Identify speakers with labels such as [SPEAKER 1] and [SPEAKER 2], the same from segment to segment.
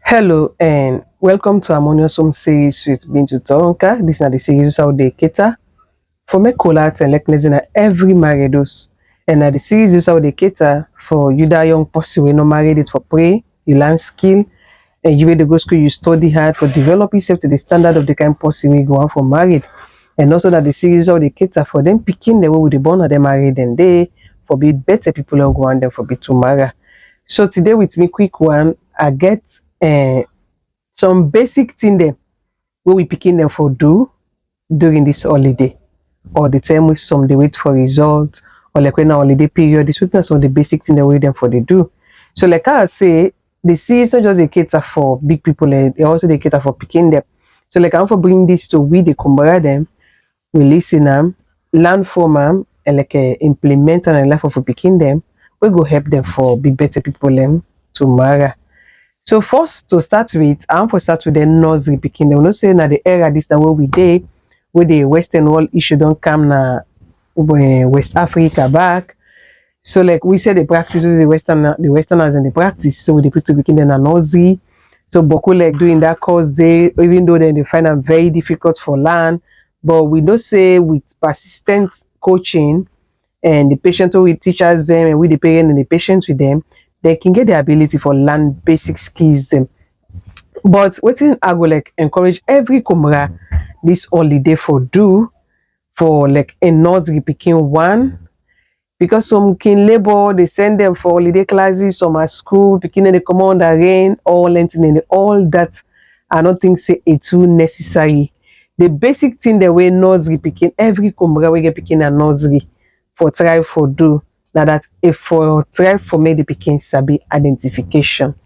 [SPEAKER 1] Hello and welcome to Harmonious Home series with Bintu Toronka. This is the series how they cater for me colat and likeness in every marriados. And the series is how they cater for you that young person we no married it for pray, you learn skill, and you will go school, you study hard for develop yourself to the standard of the kind person we go on for married. And also that the series how they cater for them picking the way with the born of them married and they for be better people who go on them for be to marry. So today with me quick one, I get uh, some basic thing dem wey we pikin dem for do during this holiday or the time wey some dey wait for result or like when na holiday period. This wetin na some of the basic thing dem wey dem for dey do. So like how I say, the series no just dey cater for big people, e also dey cater for pikin dem. So like I wan for bring this to we the kumbara dem, we lis ten am, learn from am, and like implement am in life of pikin dem wey go help dem for be better people dem to marry. So first to start with, I want to start with the nursery pikin. They will not say na the era this na where we dey, where the Western world issue don't come na West Africa back. So like we say the practice with the Westerners and the practice. So they put to pikin in a nursery. So Boku like doing that course they even though they find them very difficult for learn, but we don't say with persistent coaching and the patient who we teachers them and with the parent and the patients with them, they can get the ability for learn basic skills them. But wetin I go like encourage every kumra this holiday for do for like a nursery picking one, because some can labor they send them for holiday classes, some at school picking they come on the rain, all learning all that. I don't think say it's too necessary. The basic thing the way nursery picking every kumra we get picking a nursery for try for do now that if for try for me the picking sabi identification.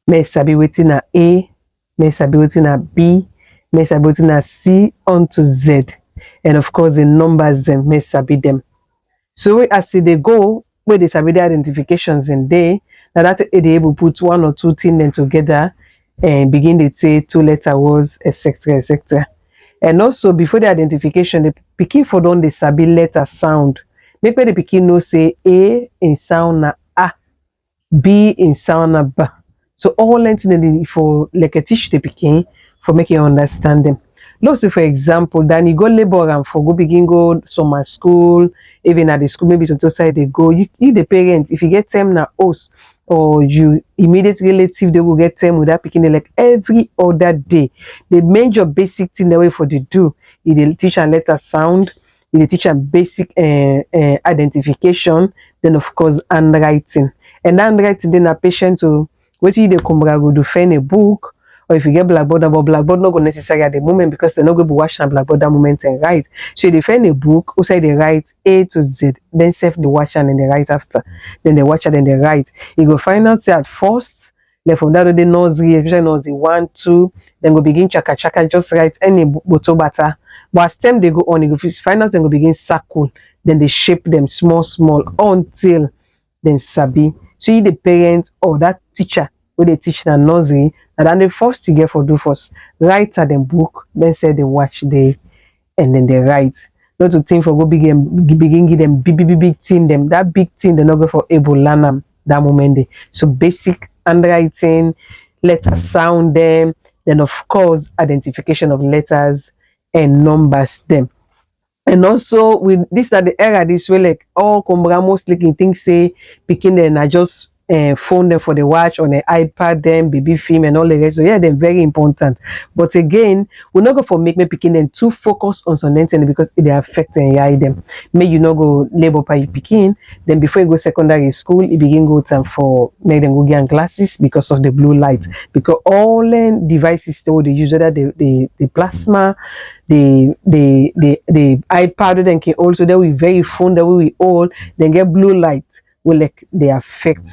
[SPEAKER 1] May sabi wetin na A, may sabi wetin na B, may sabi wetin na C on to Z. And of course the numbers them may sabi them. So as they go, where they sabi the identifications in there, now that they able put one or two things then together and begin to say two letter words, etc. etc. And also before the identification, the picking for don the sabi letter sound. Make where the picking know say A in sound na A, B in sound na B. So all learning for like a teach the picking for make you understand them. Let's say for example, then you go labor and for go begin go summer school, even at the school, maybe to side they go. You the parent, if you get them na host or you immediate relative, they will get them without picking it like every other day. The major basic thing the way for the do, you the teach and letter sound, you the teach and basic identification, then of course handwriting. And handwriting then a patient to what you the kumbra go do find a book, or if you get blackboard, but blackboard not go necessary at the moment because they're not going to watch that blackboard that moment and write. So they find a book, outside they write A to Z, then self the watch and then they write after. Then they watch and then they write. You go find out say at first, like from that the nursery, especially nursery 1, 2, then go begin chaka chaka, just write any boto bata. But as time they go on, you go find out and go begin circle, then they shape them small, small until then sabi. So you the parent or that teacher where they teach the nursery, and then the first to get for do first write at them book, then say they watch they and then they write. Not to think for go begin give them big thing them that big thing they not go for able learn them that moment they. So basic handwriting, letter sound them, then of course identification of letters and numbers them. And also with this at the era this way like all Kumbra most looking things say picking them I just phone them for the watch on the iPad them baby film and all the rest. So yeah, they're very important. But again, we're not going for make me picking them too focused on something because they affect and yeah them. May you not go labor by picking. Then before you go secondary school, you begin go time for make them go get glasses because of the blue light. Because all devices still they use that the plasma, the iPad then can also that we very phone that we all then get blue light will like they affect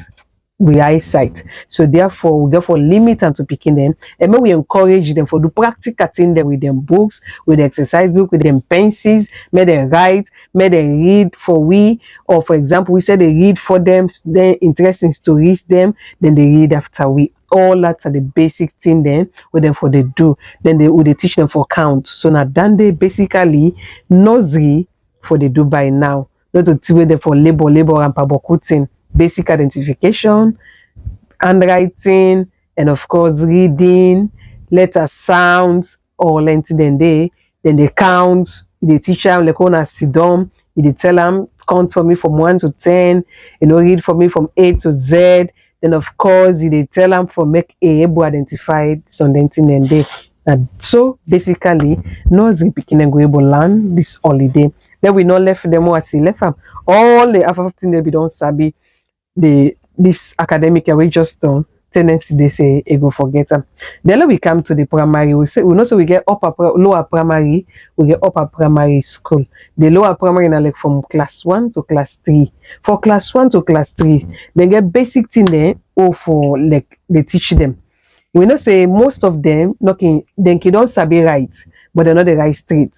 [SPEAKER 1] the eyesight. So therefore we therefore limit and to picking them and then we encourage them for the practical thing them with them books, with the exercise book, with them pencils, may they write, may they read for we, or for example we say they read for them, then interesting stories them, then they read after we. All that's are the basic thing then with them for they do. Then they would teach them for count. So now then they basically nursery for they do by now. Not to teach them for labor and pabokutin, basic identification, handwriting, and of course reading, letter sounds, or lengthy then they count, they teach them like on sit down, they tell them count for me from 1 to 10, read for me from A to Z. Then of course they tell them for make a able identify something and they. And so basically, nursery picking and go able learn this holiday. Then we not left them what we left them. All the after 15 they be don't sabi the this academic year we just done tendency they say it go forget them. Then we come to the primary, we say we know so we get lower primary, we get upper primary school. The lower primary na like from class 1 to class 3. For class 1 to class 3, they get basic thing there or for like they teach them. We know say most of them knocking then can don't sabi write, but they're not the right straight.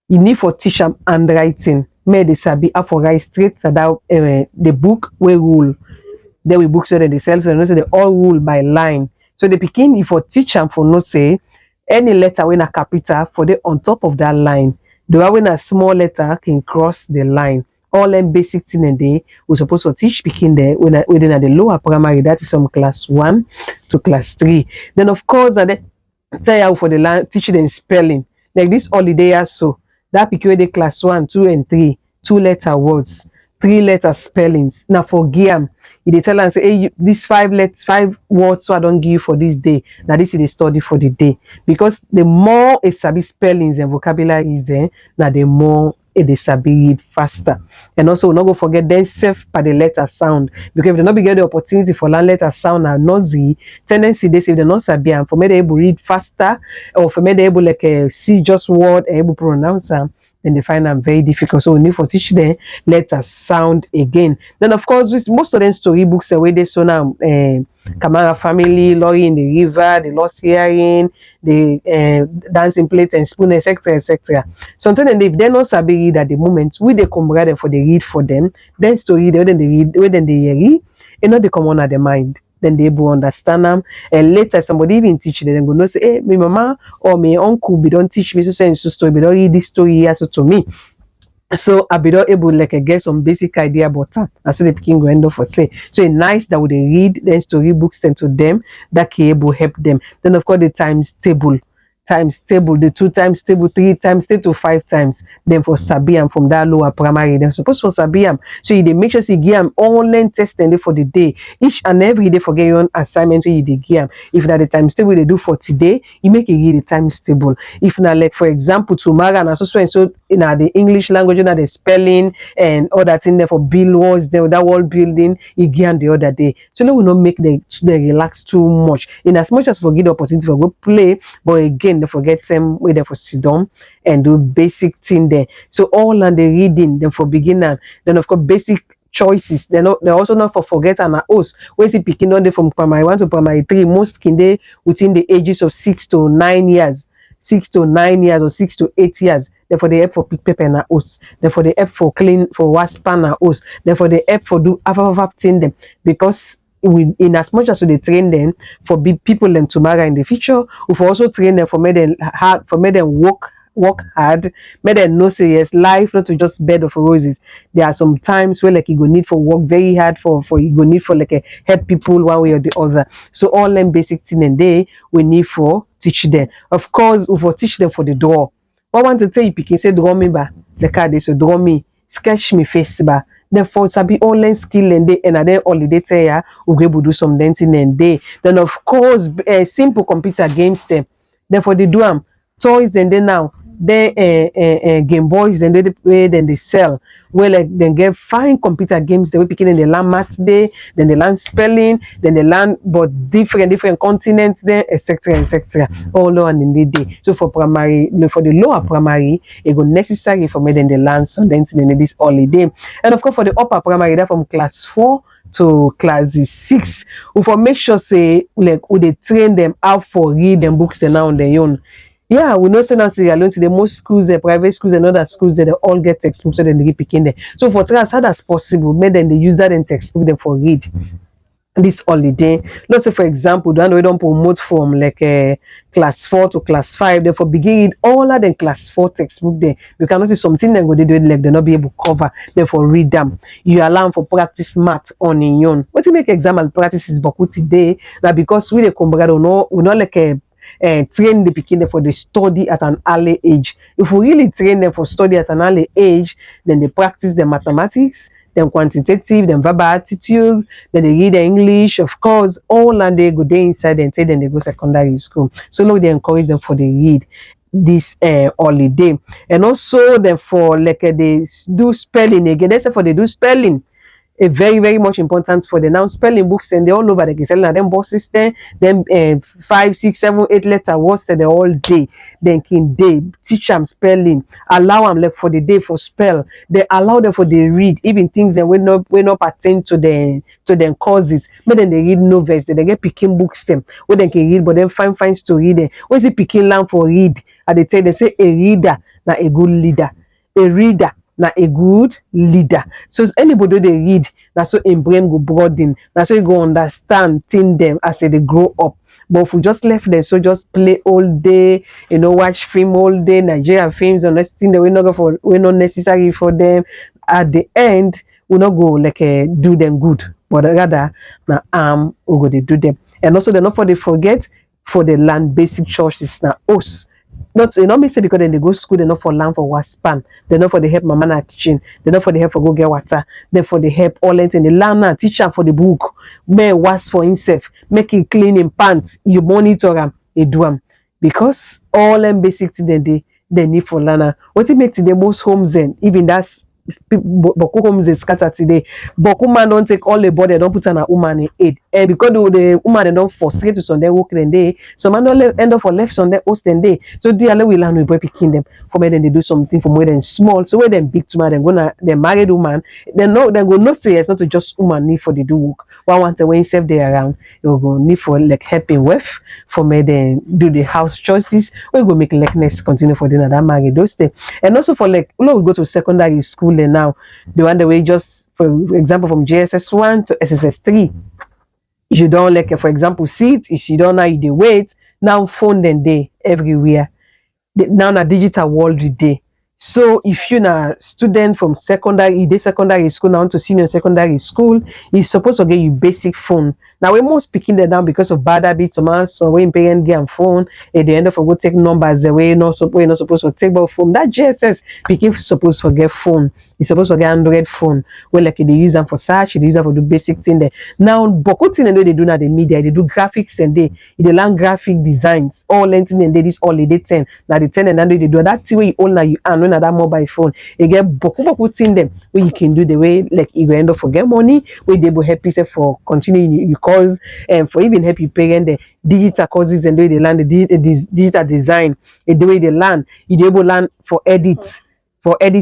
[SPEAKER 1] You need for teach them handwriting. May they sabi how for write straight so that the book will rule. Then we book so that they sell so they all rule by line. So the pikin if for teach them for no say any letter when a capital for the on top of that line. The one when a small letter can cross the line. All them basic thing and they we supposed to teach pikin there when within at the lower primary, that is from class 1 to class 3. Then of course that tell you for the line teach them spelling. Like this holiday so that pikin wey dey class 1, 2 and 3, 2 letter words, 3 letter spellings. Now for Giam, they tell am say hey this 5 words so I don't give you for this day. Now this is the study for the day. Because the more it sabi spellings and vocabulary is there, now the more they sabi read faster. And also we not go forget then self by the letter sound. Because if they not be get the opportunity for learn letter sound and noisy, tendency they say they not sabi and for me they able read faster or for me they able like see just word and able pronounce them, then they find them very difficult. So we need for teach them letter sound again. Then of course with most of them storybooks where they so now Kamara family, Lorry in the river, the lost hearing, the dancing plate and spoon, etc. etc. Sometimes if they not sabi read at the moment, we they come rather for the read for them, then story then they read, when they read, and not they come on at the mind. Then they able understand them. And later, if somebody even teach them, go no say, hey, my mama or my uncle be don't teach me so story, be don't read this story here so to me. So I be not able like get some basic idea about that. And so the picking go end up for say. So it's nice that when they read then storybooks sent to them that can able help them. Then of course the times table, the 2 times table, 3 times to 5 times. Then for Sabiam from that lower primary, then supposed for Sabiam. So you they make sure you give them online test and for the day. Each and every day forget your own assignment you they give them. If that the times table they do for today, you make it read the times table. If not like for example tomorrow and so and so in the English language, the spelling and all that in there for bill was there that wall building, you give them the other day. So they will not make they relax too much. In as much as forget the opportunity for go play, but again they forget them where they for sit down and do basic thing there. So all on the reading, then for beginner, then of course basic choices. They're also not for forget and host. Where see picking on them from primary 1 to primary 3, most can they within the ages of 6 to 9 years, 6 to 9 years or 6 to 8 years. Therefore, they help for pick paper and host. Therefore, they help for clean for wasp and host. Therefore, they help for do half thing them because we in as much as we train them for big people and tomorrow in the future, we also train them for make them hard for make them work hard, make them know say yes, life not to just bed of roses. There are some times where like you go need for work very hard for you go need for like a help people one way or the other. So all them basic thing and they we need for teach them. Of course, we for teach them for the draw. What want to tell you picking say draw me ba the card is so draw me, sketch me face ba. Therefore, sabi online skill and day and then holiday tell ya we go able do some dancing and day. Then of course simple computer games them. Therefore they do them toys and then now then Game Boys and they sell where like then get fine computer games they will picking in the land math day, then they learn spelling, then they learn but different continents there, etc. all on in the day. So for primary for the lower primary it go necessary for me then they learn something in this holiday. And of course for the upper primary that from class 4 to class 6 we for make sure say like we they train them how for read them books and now on their own. Yeah, we know now say alone to the most schools, private schools and other schools they all get textbooks so then they picking there. So for try as hard as possible, make them they use that in textbook them for read. this holiday. Let's say for example, the one we don't promote from like class 4 to class 5, therefore begin it all of them class 4 textbook there. You cannot see something then go they do it like they not be able to cover, therefore read them. You allow for practice math on your own. What you make exam and practice is boku today that because we the combrado no we not like a train the pikin for the study at an early age. If we really train them for study at an early age, then they practice the mathematics, then quantitative, then verbal attitude, then they read the English, of course, all and they go there inside and say then they go secondary school. So now they encourage them for the read this holiday. And also then for like they do spelling again. That's for they do spelling a very very much important for the now spelling books and they all over the selling and them box system them 5 6 7 8 letter words the all day then can they teach them spelling allow them like for the day for spell they allow them for the read even things that we not pertain to them causes but then they read novels they get picking books them where they can read but then find story there where is it picking learn for read and they say a reader na a good leader a reader na a good leader. So anybody they read, that's so in brain go broaden, that's so you go understand thing them as they grow up. But if we just left them, so just play all day, watch film all day, Nigerian films, and next thing that we're not necessary for them. At the end, we not go like do them good, but rather na we go they do them. And also they not for they forget for the land basic churches na us. Not me say because then they go school, they not for land for what span, they not for the help mama na kitchen, they not for the help for go get water, they for the help all anything. The learn now, teach am for the book, may was for himself, make it clean in pants, you monitor am, you do am. Because all them basic things they need for learner. What it makes the most homes then, even that's boku homes is scattered today. Boku man don't take all the body, don't put on a woman in aid. Because the woman they don't frustrate to Sunday work then day. So man don't end up for left Sunday host then day. So the other will learn with boy picking them for me then they do something for more than small. So when them big to man, then gonna they married woman, then no then go not say it's not to just woman need for the do work. One want to when self they around, you go need for like helping with for me then do the house choices. We go make likeness continue for dinner that married those things. And also for like we go to secondary school and now the one that we just for example from JSS1 to SSS3 you don't like for example seat if you don't know you dey wait now phone then day everywhere now na digital world day. So if you're a student from secondary school now to senior secondary school, you're supposed to get your basic phone. Now we're most picking them down because of bad habits. So when parents get a phone, at the end of a go take numbers the way we're not supposed to take about phone. That JSS picking supposed to get phone. You're supposed to get Android phone. Well, like they use them for search, they use them for the basic thing there. Now, Boku thing and they do not the media, they do graphics and they learn graphic designs. All anything and they this all they 10. Now the 10 and then they do that thing where you own now you earn when that mobile phone. You get Boku thing them where you can do the way like you end up for get money, where they will help you for continuing your cause and for even help you parent the digital courses and the way they learn the digital design, the way they learn, you able learn for edit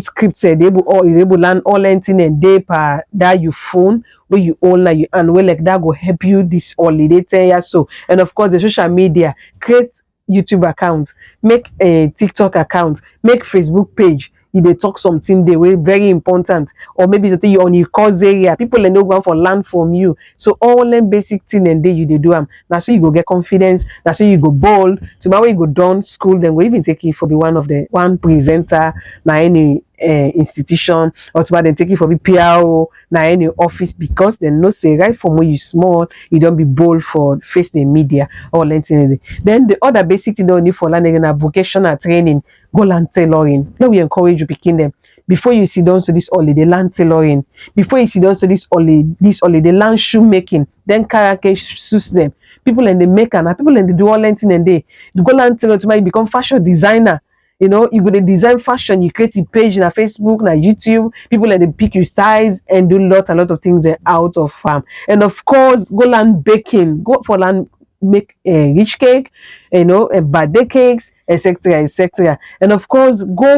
[SPEAKER 1] scripts, they able learn all anything and day per that you phone where you own like you and where like that go help you this holiday 10 years so. And of course the social media, create YouTube account, make a TikTok account, make Facebook page. You they talk something they were very important, or maybe to you on your course area, people they know go for land from you. So all them basic thing and day you they do them. Now so you go get confidence, that's so you go bold. Tomorrow you go down school, then we even take you for be one presenter now any institution or to then take it for the PRO now any office because they know say right from when you small you don't be bold for face the media or anything. Then the other basic thing don't need for learning a vocational training, go learn tailoring. Now we encourage you picking them before you sit down to this holiday learn tailoring, before you sit down to this holiday learn shoemaking, then karaoke suits them. People and they make and people and they do all anything and they go learn tailor to become fashion designer. You go to design fashion, you create a page na Facebook, na YouTube, people and they pick your size and do a lot of things out of farm. And of course, go learn baking, go for learn make a rich cake, birthday cakes, etc. etc. And of course, go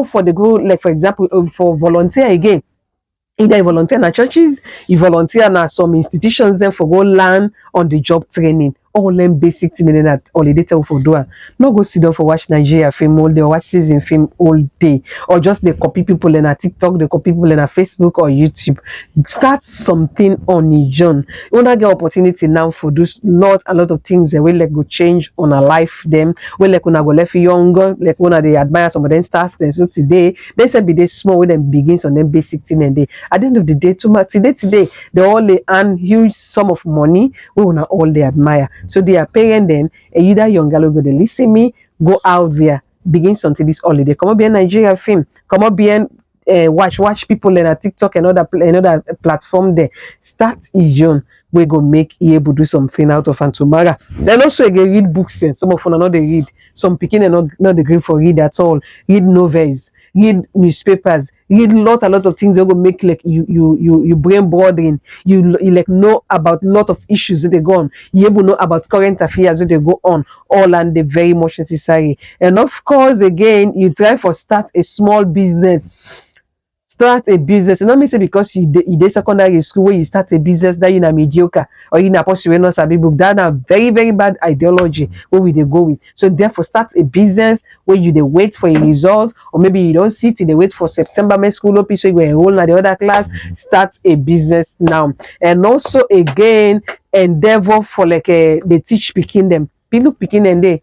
[SPEAKER 1] like for example for volunteer again. Either you volunteer in churches, you volunteer in some institutions then for go learn on the job training. all them basic thing and that holiday tell for do am. No go sit down for watch Nigeria film all day or watch season film all day or just they copy people in a TikTok, they copy people in a Facebook or YouTube. Start something on your own. You wanna get opportunity now for those a lot of things that will like go change on a life them. Well like when I go left younger, like when they admire some of them stars then. So today they said be they small when them begins on them basic thing and they at the end of the day too much today they all they earn huge sum of money we wanna all they admire. So they are paying them and you that younger go they listen me, go out there, begin something this holiday. Come up be a Nigeria film, come up be an watch people in a TikTok and another platform there. Start your we go make you able do something out of and tomorrow. Then also again read books and some of them not they read. Some picking and not the green for read at all. Read novels, read newspapers, read a lot of things that will make like you brain broadening. You like know about lot of issues that they go on. You able know about current affairs that they go on. All and they very much necessary. And of course again you try for start a small business. Start a business. You know me say because you did secondary school where you start a business that you na mediocre or you na pursue not sabi book. That na very bad ideology where we they go with. So therefore start a business where you they wait for a result or maybe you don't sit they wait for September may school up so you go enroll in the other class. Start a business now. And also again endeavor for like they teach picking them. People picking them then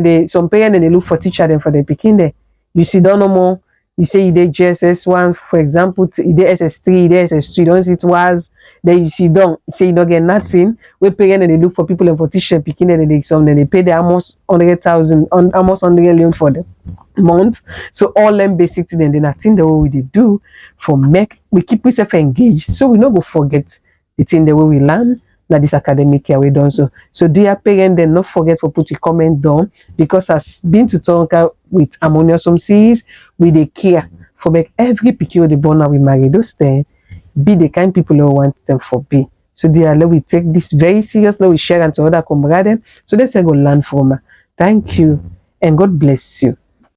[SPEAKER 1] they some parents then they look for teacher them for the picking there. You see don't know more. You say you did JSS1, for example, you did SS3, you did SS2, you don't see it was, then you see don't say you don't get nothing. We pay and they look for people and for teacher picking and they some then they pay the almost 100,000 on almost 100,000 for the month. So all them basic things and then I think the way we do for make we keep ourselves engaged. So we not go forget the thing the way we learn that this academic year we done so dear parent then not forget to put a comment down because as been to talk with Ammonium series we they care for make every picture the born we marry those things be the kind people who want them for be. So dear we take this very seriously, we share and to other comrades so they say go learn from her. Thank you and God bless you.